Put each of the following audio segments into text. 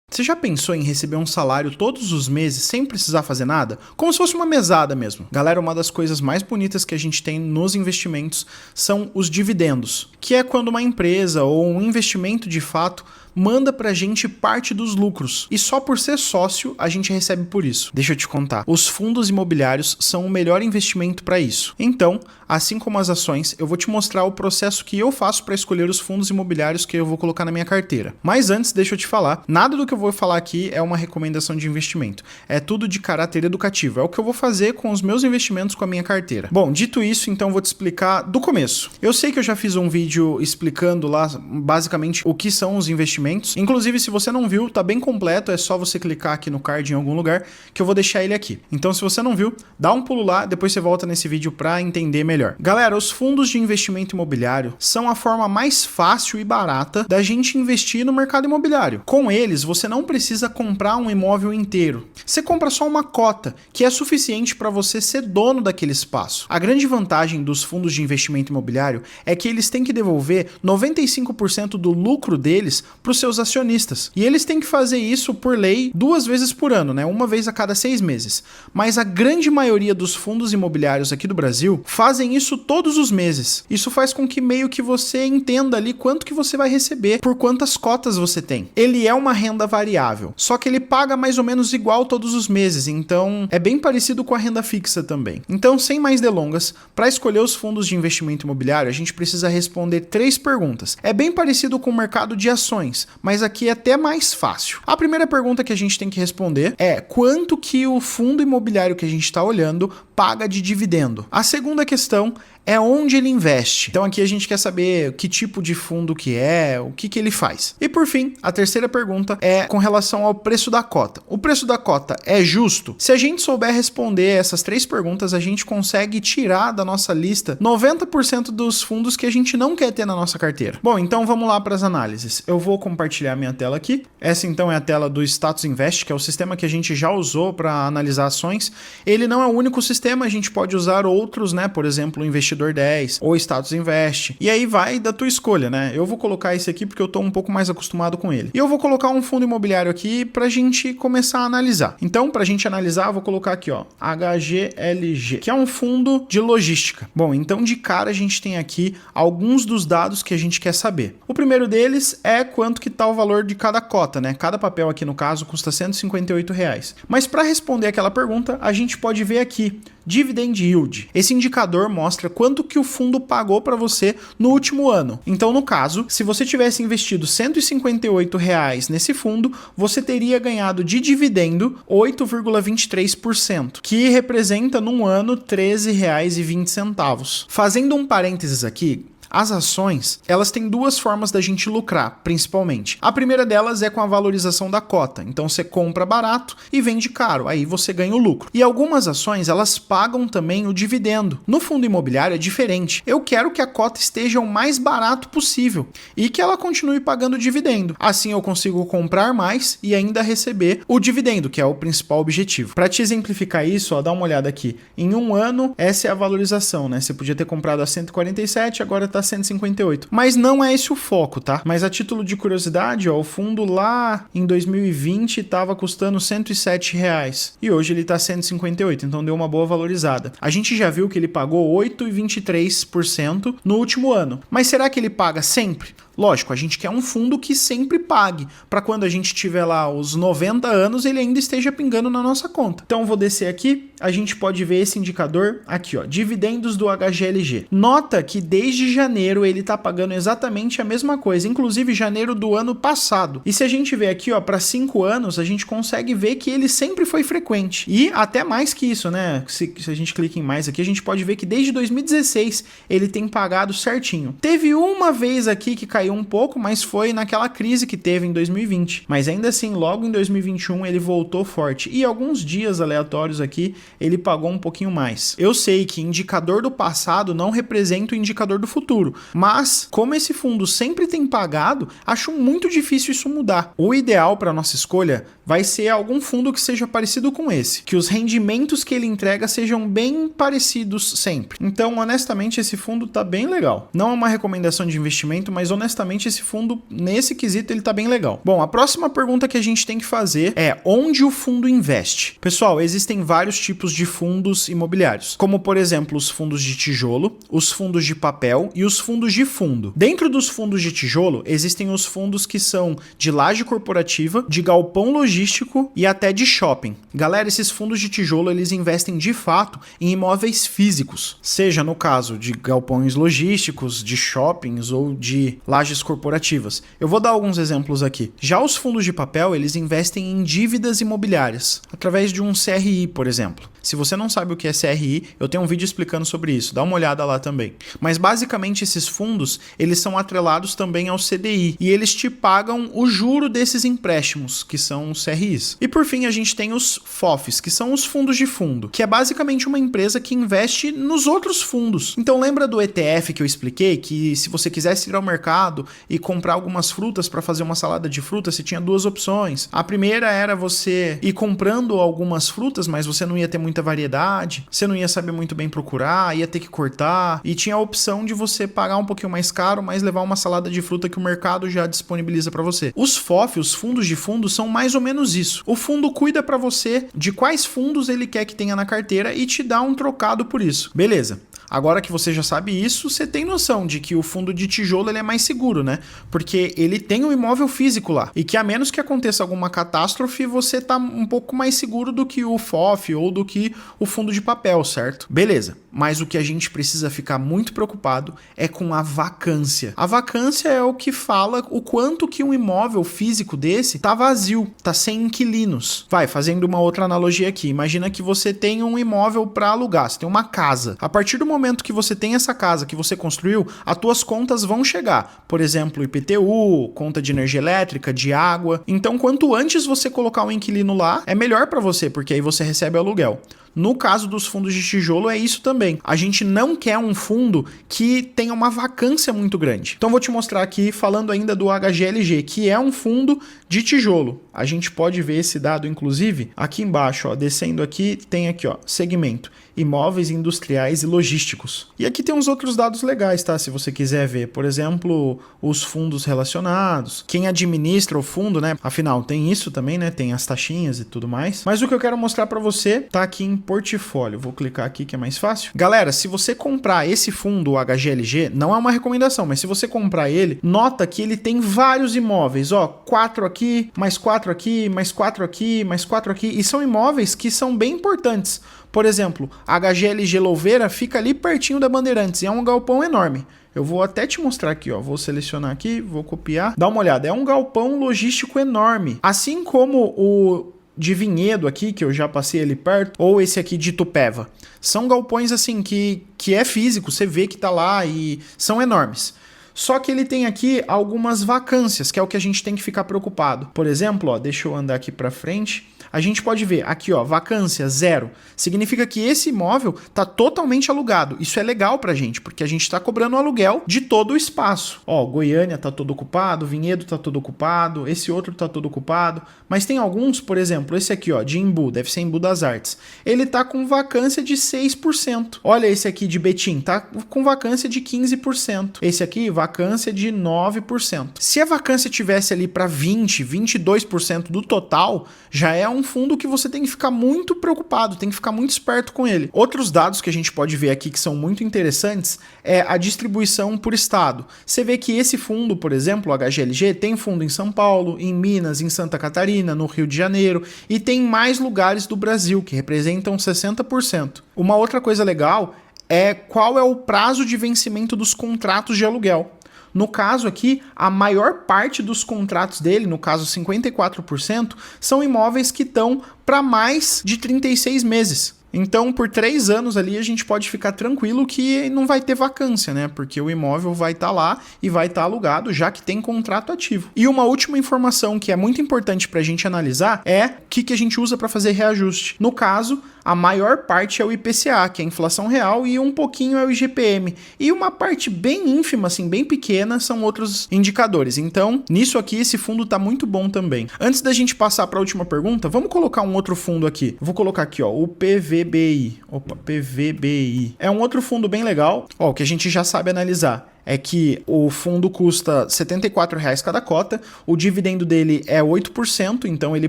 Você já pensou em receber um salário todos os meses sem precisar fazer nada? Como se fosse uma mesada mesmo. Galera, uma das coisas mais bonitas que a gente tem nos investimentos são os dividendos, que é quando uma empresa ou um investimento de fato manda pra gente parte dos lucros. E só por ser sócio, a gente recebe por isso. Deixa eu te contar. Os fundos imobiliários são o melhor investimento para isso. Então, assim como as ações, eu vou te mostrar o processo que eu faço para escolher os fundos imobiliários que eu vou colocar na minha carteira. Mas antes, deixa eu te falar, nada do que eu vou falar aqui é uma recomendação de investimento. É tudo de caráter educativo. É o que eu vou fazer com os meus investimentos com a minha carteira. Bom, dito isso, então eu vou te explicar do começo. Eu sei que eu já fiz um vídeo explicando lá, basicamente, o que são os investimentos. Inclusive, se você não viu, tá bem completo, é só você clicar aqui no card em algum lugar que eu vou deixar ele aqui. Então, se você não viu, dá um pulo lá, depois você volta nesse vídeo para entender melhor. Galera, os fundos de investimento imobiliário são a forma mais fácil e barata da gente investir no mercado imobiliário. Com eles, você não precisa comprar um imóvel inteiro. Você compra só uma cota, que é suficiente para você ser dono daquele espaço. A grande vantagem dos fundos de investimento imobiliário é que eles têm que devolver 95% do lucro deles para os seus acionistas. E eles têm que fazer isso por lei 2 vezes por ano, né? Uma vez a cada 6 meses. Mas a grande maioria dos fundos imobiliários aqui do Brasil fazem isso todos os meses. Isso faz com que meio que você entenda ali quanto que você vai receber, por quantas cotas você tem. Ele é uma renda variável, só que ele paga mais ou menos igual todos os meses, então é bem parecido com a renda fixa também. Então, sem mais delongas, para escolher os fundos de investimento imobiliário, a gente precisa responder 3 perguntas. É bem parecido com o mercado de ações, mas aqui é até mais fácil. A primeira pergunta que a gente tem que responder é quanto que o fundo imobiliário que a gente está olhando paga de dividendo. A segunda questão é onde ele investe. Então aqui a gente quer saber que tipo de fundo que é, o que ele faz. E por fim, a terceira pergunta é com relação ao preço da cota. O preço da cota é justo? Se a gente souber responder essas 3 perguntas, a gente consegue tirar da nossa lista 90% dos fundos que a gente não quer ter na nossa carteira. Bom, então vamos lá para as análises. Eu vou compartilhar minha tela aqui. Essa então é a tela do Status Invest, que é o sistema que a gente já usou para analisar ações. Ele não é o único sistema, a gente pode usar outros, né? Por exemplo, o Investidor 10 ou Status Invest. E aí vai da tua escolha, né? Eu vou colocar esse aqui porque eu tô um pouco mais acostumado com ele. E eu vou colocar um fundo imobiliário aqui pra gente começar a analisar. Então, pra gente analisar, eu vou colocar aqui, ó, HGLG, que é um fundo de logística. Bom, então de cara a gente tem aqui alguns dos dados que a gente quer saber. O primeiro deles é quanto que tá o valor de cada cota, né? Cada papel aqui no caso custa R$158. Mas para responder aquela pergunta, a gente pode ver aqui Dividend Yield. Esse indicador mostra quanto que o fundo pagou para você no último ano. Então, no caso, se você tivesse investido R$158 nesse fundo, você teria ganhado de dividendo 8,23%, que representa num ano R$13,20. Fazendo um parênteses aqui, as ações, elas têm 2 formas da gente lucrar, principalmente. A primeira delas é com a valorização da cota. Então você compra barato e vende caro, aí você ganha o lucro. E algumas ações, elas pagam também o dividendo. No fundo imobiliário é diferente. Eu quero que a cota esteja o mais barato possível e que ela continue pagando dividendo. Assim eu consigo comprar mais e ainda receber o dividendo, que é o principal objetivo. Para te exemplificar isso, ó, dá uma olhada aqui. Em um ano, essa é a valorização, né? Você podia ter comprado a 147, agora tá 158. Mas não é esse o foco, tá? Mas a título de curiosidade, ó, o fundo lá em 2020 estava custando R$107 e hoje ele tá 158, então deu uma boa valorizada. A gente já viu que ele pagou 8,23% no último ano. Mas será que ele paga sempre? Lógico, a gente quer um fundo que sempre pague, para quando a gente tiver lá os 90 anos, ele ainda esteja pingando na nossa conta. Então vou descer aqui, a gente pode ver esse indicador aqui, ó, dividendos do HGLG. Nota que desde janeiro ele tá pagando exatamente a mesma coisa, inclusive janeiro do ano passado. E se a gente ver aqui, ó, para 5 anos, a gente consegue ver que ele sempre foi frequente. E até mais que isso, né? Se a gente clica em mais aqui, a gente pode ver que desde 2016 ele tem pagado certinho. Teve uma vez aqui que caiu um pouco, mas foi naquela crise que teve em 2020. Mas ainda assim, logo em 2021 ele voltou forte. E alguns dias aleatórios aqui, ele pagou um pouquinho mais. Eu sei que indicador do passado não representa o indicador do futuro, mas como esse fundo sempre tem pagado, acho muito difícil isso mudar. O ideal para nossa escolha vai ser algum fundo que seja parecido com esse, que os rendimentos que ele entrega sejam bem parecidos sempre. Então, honestamente, esse fundo tá bem legal. Não é uma recomendação de investimento, mas honestamente honestamente, esse fundo, nesse quesito, ele tá bem legal. Bom, a próxima pergunta que a gente tem que fazer é onde o fundo investe? Pessoal, existem vários tipos de fundos imobiliários, como, por exemplo, os fundos de tijolo, os fundos de papel e os fundos de fundo. Dentro dos fundos de tijolo, existem os fundos que são de laje corporativa, de galpão logístico e até de shopping. Galera, esses fundos de tijolo, eles investem de fato em imóveis físicos, seja no caso de galpões logísticos, de shoppings ou de lajes corporativas. Eu vou dar alguns exemplos aqui. Já os fundos de papel, eles investem em dívidas imobiliárias, através de um CRI, por exemplo. Se você não sabe o que é CRI, eu tenho um vídeo explicando sobre isso, dá uma olhada lá também. Mas basicamente esses fundos, eles são atrelados também ao CDI e eles te pagam o juro desses empréstimos, que são os CRIs. E por fim a gente tem os FOFs, que são os fundos de fundo, que é basicamente uma empresa que investe nos outros fundos. Então lembra do ETF que eu expliquei, que se você quisesse ir ao mercado e comprar algumas frutas para fazer uma salada de frutas, você tinha duas opções. A primeira era você ir comprando algumas frutas, mas você não ia ter muita variedade, você não ia saber muito bem procurar, ia ter que cortar, e tinha a opção de você pagar um pouquinho mais caro, mas levar uma salada de fruta que o mercado já disponibiliza para você. Os FOF, os fundos de fundo, são mais ou menos isso. O fundo cuida para você de quais fundos ele quer que tenha na carteira e te dá um trocado por isso. Beleza. Agora que você já sabe isso, você tem noção de que o fundo de tijolo ele é mais seguro, né? Porque ele tem um imóvel físico lá. E que a menos que aconteça alguma catástrofe, você tá um pouco mais seguro do que o FOF ou do que o fundo de papel, certo? Beleza. Mas o que a gente precisa ficar muito preocupado é com a vacância. A vacância é o que fala o quanto que um imóvel físico desse tá vazio, tá sem inquilinos. Vai, fazendo uma outra analogia aqui. Imagina que você tem um imóvel para alugar, você tem uma casa. A partir do momento que você tem essa casa que você construiu, as tuas contas vão chegar. Por exemplo, IPTU, conta de energia elétrica, de água. Então, quanto antes você colocar um inquilino lá, é melhor para você, porque aí você recebe aluguel. No caso dos fundos de tijolo é isso também. A gente não quer um fundo que tenha uma vacância muito grande. Então vou te mostrar aqui falando ainda do HGLG, que é um fundo de tijolo. A gente pode ver esse dado inclusive aqui embaixo, ó, descendo aqui, tem aqui, ó, segmento imóveis industriais e logísticos. E aqui tem uns outros dados legais, tá? Se você quiser ver, por exemplo, os fundos relacionados, quem administra o fundo, né? Afinal, tem isso também, né? Tem as taxinhas e tudo mais. Mas o que eu quero mostrar para você tá aqui em portfólio. Vou clicar aqui que é mais fácil. Galera, se você comprar esse fundo, o HGLG, não é uma recomendação, mas se você comprar ele, nota que ele tem vários imóveis, ó, 4 aqui, mais 4 aqui, mais 4 aqui, mais 4 aqui, e são imóveis que são bem importantes. Por exemplo, a HGLG Louveira fica ali pertinho da Bandeirantes e é um galpão enorme. Eu vou até te mostrar aqui, ó. Vou selecionar aqui, vou copiar. Dá uma olhada, é um galpão logístico enorme. Assim como o de Vinhedo aqui, que eu já passei ali perto, ou esse aqui de Itupeva. São galpões assim que é físico, você vê que tá lá e são enormes. Só que ele tem aqui algumas vacâncias, que é o que a gente tem que ficar preocupado. Por exemplo, ó, deixa eu andar aqui para frente. A gente pode ver aqui, ó, vacância 0. Significa que esse imóvel está totalmente alugado. Isso é legal pra gente, porque a gente está cobrando o aluguel de todo o espaço. Ó, Goiânia tá todo ocupado, Vinhedo tá todo ocupado, esse outro tá todo ocupado. Mas tem alguns, por exemplo, esse aqui, ó, de Embu, deve ser Embu das Artes. Ele tá com vacância de 6%. Olha esse aqui de Betim, tá com vacância de 15%. Esse aqui, vacância de 9%. Se a vacância tivesse ali para 20, 22% do total, já é um fundo que você tem que ficar muito preocupado, tem que ficar muito esperto com ele. Outros dados que a gente pode ver aqui que são muito interessantes é a distribuição por estado. Você vê que esse fundo, por exemplo, o HGLG, tem fundo em São Paulo, em Minas, em Santa Catarina, no Rio de Janeiro e tem mais lugares do Brasil, que representam 60%. Uma outra coisa legal é qual é o prazo de vencimento dos contratos de aluguel. No caso aqui, a maior parte dos contratos dele, no caso 54%, são imóveis que estão para mais de 36 meses. Então, por 3 anos ali, a gente pode ficar tranquilo que não vai ter vacância, né? Porque o imóvel vai estar lá e vai estar alugado, já que tem contrato ativo. E uma última informação que é muito importante para a gente analisar é o que a gente usa para fazer reajuste. No caso, a maior parte é o IPCA, que é a inflação real, e um pouquinho é o IGPM. E uma parte bem ínfima, assim, bem pequena, são outros indicadores. Então, nisso aqui, esse fundo está muito bom também. Antes da gente passar para a última pergunta, vamos colocar um outro fundo aqui. Vou colocar aqui, ó, o PVBI. Opa, PVBI. É um outro fundo bem legal, ó, que a gente já sabe analisar. é que o fundo custa R$ 74,00 cada cota, o dividendo dele é 8%, então ele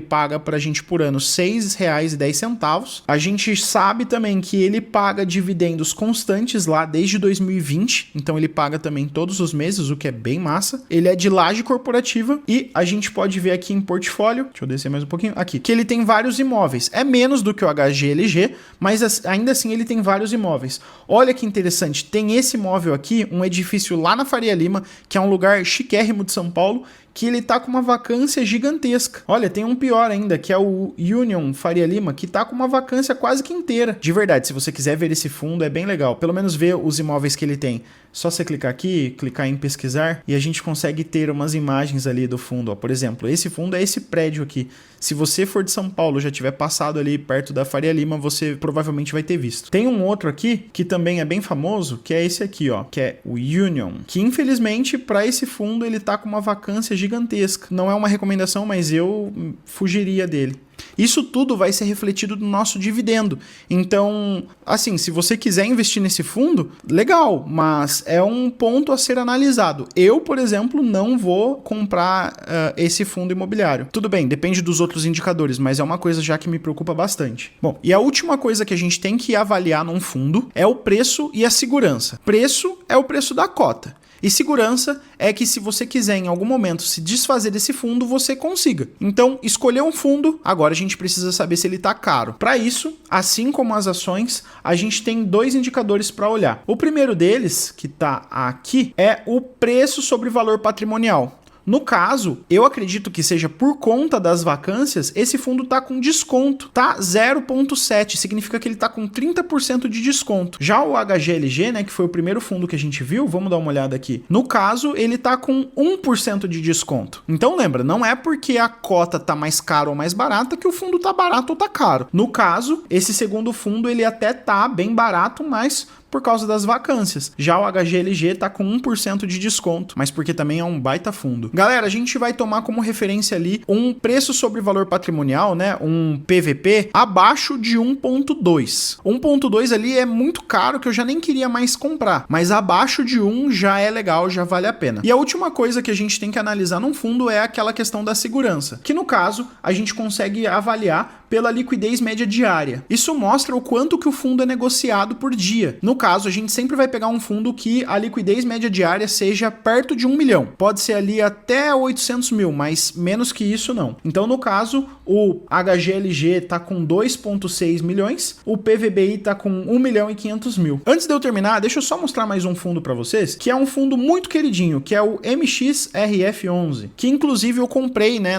paga pra gente por ano R$ 6,10. A gente sabe também que ele paga dividendos constantes lá desde 2020, então ele paga também todos os meses, o que é bem massa. Ele é de laje corporativa e a gente pode ver aqui em portfólio, deixa eu descer mais um pouquinho, aqui, que ele tem vários imóveis. É menos do que o HGLG, mas ainda assim ele tem vários imóveis. Olha que interessante, tem esse imóvel aqui, um edifício lá na Faria Lima, que é um lugar chiquérrimo de São Paulo, que ele tá com uma vacância gigantesca. Olha, tem um pior ainda, que é o Union Faria Lima, que tá com uma vacância quase que inteira. De verdade, se você quiser ver esse fundo, é bem legal. Pelo menos ver os imóveis que ele tem. Só você clicar aqui, clicar em pesquisar, e a gente consegue ter umas imagens ali do fundo. Ó, por exemplo, esse fundo é esse prédio aqui. Se você for de São Paulo, já tiver passado ali perto da Faria Lima, você provavelmente vai ter visto. Tem um outro aqui, que também é bem famoso, que é esse aqui, ó, que é o Union, que infelizmente para esse fundo ele tá com uma vacância gigantesca. Não é uma recomendação, mas eu fugiria dele. Isso tudo vai ser refletido no nosso dividendo. Então, assim, se você quiser investir nesse fundo, legal, mas é um ponto a ser analisado. Eu, por exemplo, não vou comprar esse fundo imobiliário. Tudo bem, depende dos outros indicadores, mas é uma coisa já que me preocupa bastante. Bom, e a última coisa que a gente tem que avaliar num fundo é o preço e a segurança. Preço é o preço da cota. E segurança é que se você quiser em algum momento se desfazer desse fundo, você consiga. Então, escolher um fundo, agora a gente precisa saber se ele está caro. Para isso, assim como as ações, a gente tem dois indicadores para olhar. O primeiro deles, que está aqui, é o preço sobre valor patrimonial. No caso, eu acredito que seja por conta das vacâncias, esse fundo tá com desconto, tá 0,7, significa que ele tá com 30% de desconto. Já o HGLG, né, que foi o primeiro fundo que a gente viu, vamos dar uma olhada aqui. No caso, ele tá com 1% de desconto. Então lembra, não é porque a cota tá mais cara ou mais barata que o fundo tá barato ou tá caro. No caso, esse segundo fundo ele até tá bem barato, mas por causa das vacâncias. Já o HGLG tá com 1% de desconto, mas porque também é um baita fundo. Galera, a gente vai tomar como referência ali um preço sobre valor patrimonial, né, um PVP, abaixo de 1.2. 1.2 ali é muito caro, que eu já nem queria mais comprar, mas abaixo de 1 já é legal, já vale a pena. E a última coisa que a gente tem que analisar num fundo é aquela questão da segurança, que no caso, a gente consegue avaliar pela liquidez média diária. Isso mostra o quanto que o fundo é negociado por dia. No caso, a gente sempre vai pegar um fundo que a liquidez média diária seja perto de 1 milhão. Pode ser ali até 800 mil, mas menos que isso não. Então, no caso, o HGLG tá com 2,6 milhões, o PVBI tá com 1 milhão e 500 mil. Antes de eu terminar, deixa eu só mostrar mais um fundo para vocês, que é um fundo muito queridinho, que é o MXRF11, que inclusive eu comprei, né,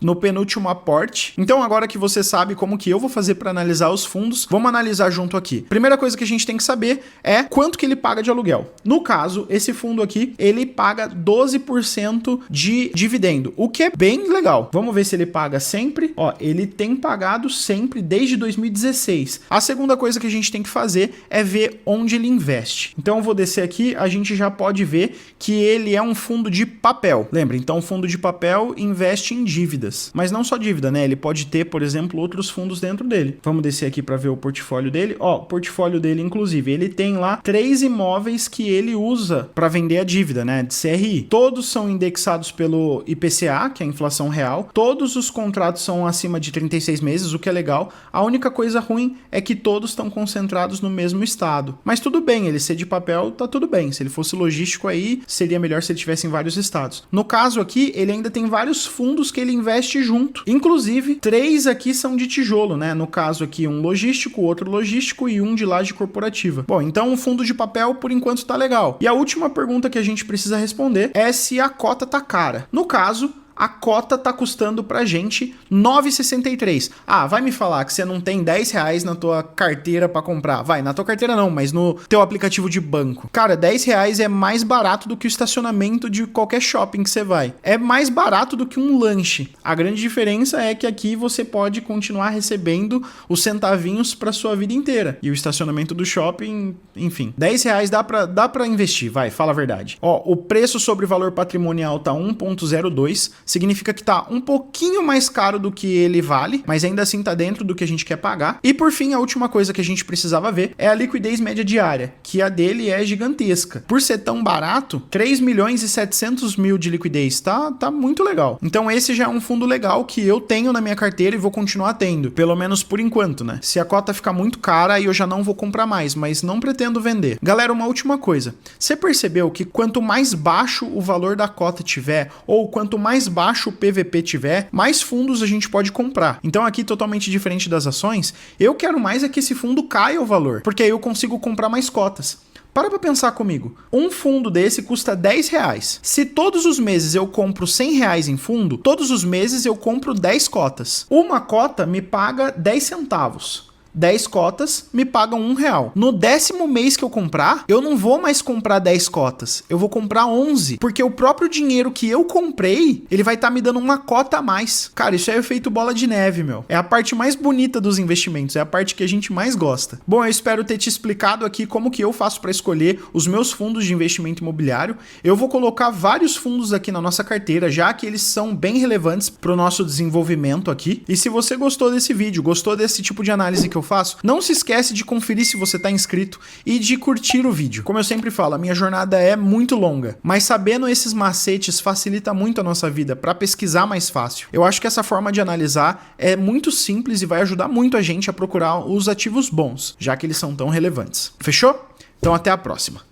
no penúltimo aporte. Então, agora que você sabe como que eu vou fazer para analisar os fundos, vamos analisar junto aqui. Primeira coisa que a gente tem que saber é quanto que ele paga de aluguel. No caso, esse fundo aqui, ele paga 12% de dividendo, o que é bem legal. Vamos ver se ele paga sempre. Ó, ele tem pagado sempre desde 2016. A segunda coisa que a gente tem que fazer é ver onde ele investe. Então eu vou descer aqui, a gente já pode ver que ele é um fundo de papel. Lembra? Então o fundo de papel investe em dívidas, mas não só dívida, né? Ele pode ter, por exemplo, outros fundos dentro dele. Vamos descer aqui para ver o portfólio dele. Ó, o portfólio dele, inclusive, ele tem lá 3 imóveis que ele usa para vender a dívida, né, de CRI. Todos são indexados pelo IPCA, que é a inflação real. Todos os contratos são acima de 36 meses, o que é legal. A única coisa ruim é que todos estão concentrados no mesmo estado. Mas tudo bem, ele ser de papel, tá tudo bem. Se ele fosse logístico aí, seria melhor se ele tivesse em vários estados. No caso aqui, ele ainda tem vários fundos que ele investe junto. Inclusive, 3 aqui são de tijolo, né? No caso aqui, um logístico, outro logístico e um de laje corporativa. Bom, então o fundo de papel, por enquanto, tá legal. E a última pergunta que a gente precisa responder é se a cota tá cara. No caso, a cota tá custando pra gente R$ 9,63. Ah, vai me falar que você não tem R$10 na tua carteira pra comprar. Vai, na tua carteira não, mas no teu aplicativo de banco. Cara, R$10 é mais barato do que o estacionamento de qualquer shopping que você vai. É mais barato do que um lanche. A grande diferença é que aqui você pode continuar recebendo os centavinhos pra sua vida inteira. E o estacionamento do shopping, enfim. R$10 dá pra investir, vai, fala a verdade. Ó, o preço sobre valor patrimonial tá 1,02. significa que tá um pouquinho mais caro do que ele vale, mas ainda assim tá dentro do que a gente quer pagar. E por fim, a última coisa que a gente precisava ver é a liquidez média diária, que a dele é gigantesca. Por ser tão barato, 3 milhões e 700 mil de liquidez, tá muito legal. Então esse já é um fundo legal que eu tenho na minha carteira e vou continuar tendo, pelo menos por enquanto, né? Se a cota ficar muito cara, aí eu já não vou comprar mais, mas não pretendo vender. Galera, uma última coisa. Você percebeu que quanto mais baixo o valor da cota tiver, ou quanto mais baixo o PVP tiver, mais fundos a gente pode comprar. Então aqui, totalmente diferente das ações, eu quero mais é que esse fundo caia o valor, porque aí eu consigo comprar mais cotas. Para pra pensar comigo. Um fundo desse custa 10 reais. Se todos os meses eu compro 100 reais em fundo, todos os meses eu compro 10 cotas. Uma cota me paga 10 centavos. 10 cotas me pagam R$1. No 10º mês que eu comprar, eu não vou mais comprar 10 cotas. Eu vou comprar 11. Porque o próprio dinheiro que eu comprei, ele vai estar me dando uma cota a mais. Cara, isso é efeito bola de neve, meu. É a parte mais bonita dos investimentos. É a parte que a gente mais gosta. Bom, eu espero ter te explicado aqui como que eu faço para escolher os meus fundos de investimento imobiliário. Eu vou colocar vários fundos aqui na nossa carteira, já que eles são bem relevantes para o nosso desenvolvimento aqui. E se você gostou desse vídeo, gostou desse tipo de análise que eu faço, não se esquece de conferir se você está inscrito e de curtir o vídeo. Como eu sempre falo, a minha jornada é muito longa, mas sabendo esses macetes facilita muito a nossa vida para pesquisar mais fácil. Eu acho que essa forma de analisar é muito simples e vai ajudar muito a gente a procurar os ativos bons, já que eles são tão relevantes. Fechou? Então até a próxima.